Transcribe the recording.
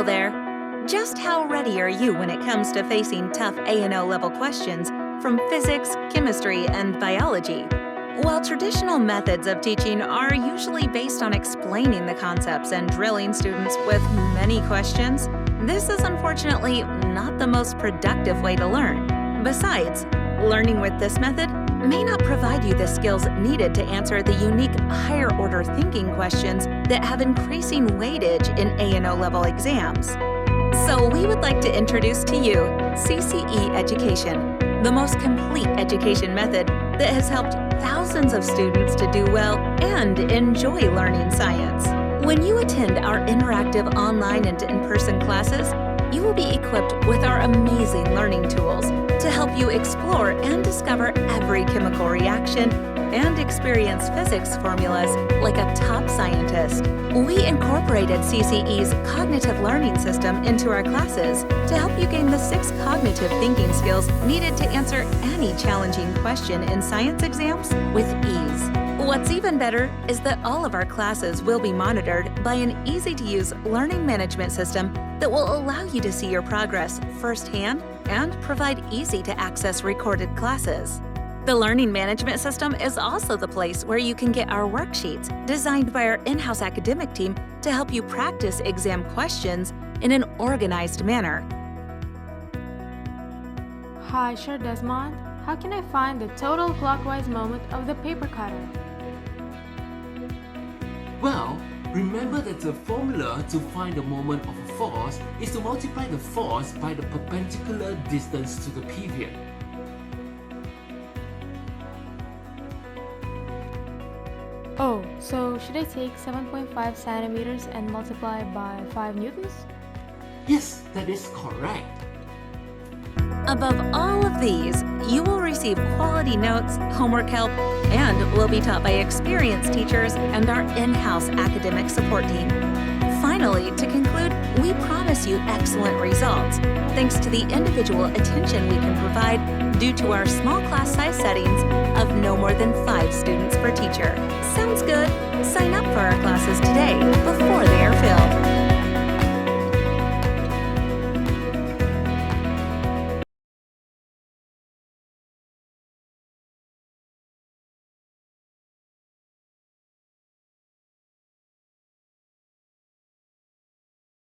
there! Just how ready are you when it comes to facing tough A&O level questions from physics, chemistry, and biology? While traditional methods of teaching are usually based on explaining the concepts and drilling students with many questions, this is unfortunately not the most productive way to learn. Besides, learning with this method may not provide you the skills needed to answer the unique higher-order thinking questions that have increasing weightage in A&O level exams. So we would like to introduce to you CCE Education, the most complete education method that has helped thousands of students to do well and enjoy learning science. When you attend our interactive online and in-person classes, you will be equipped with our amazing learning tools to help you explore and discover every chemical reaction and experience physics formulas like a top scientist. We incorporated CCE's cognitive learning system into our classes to help you gain the 6 cognitive thinking skills needed to answer any challenging question in science exams with ease. What's even better is that all of our classes will be monitored by an easy-to-use learning management system that will allow you to see your progress firsthand and provide easy-to-access recorded classes. The Learning Management System is also the place where you can get our worksheets designed by our in-house academic team to help you practice exam questions in an organized manner. Hi, sure Desmond. How can I find the total clockwise moment of the paper cutter? Well, remember that the formula to find the moment of a force is to multiply the force by the perpendicular distance to the period. Oh, so should I take 7.5 centimeters and multiply by 5 newtons? Yes, that is correct. Above all of these, you will receive quality notes, homework help, and will be taught by experienced teachers and our in-house academic support team. Finally, to conclude, we promise you excellent results thanks to the individual attention we can provide due to our small class size settings of no more than 5 students per teacher. Sounds good? Sign up for our classes today before they are filled.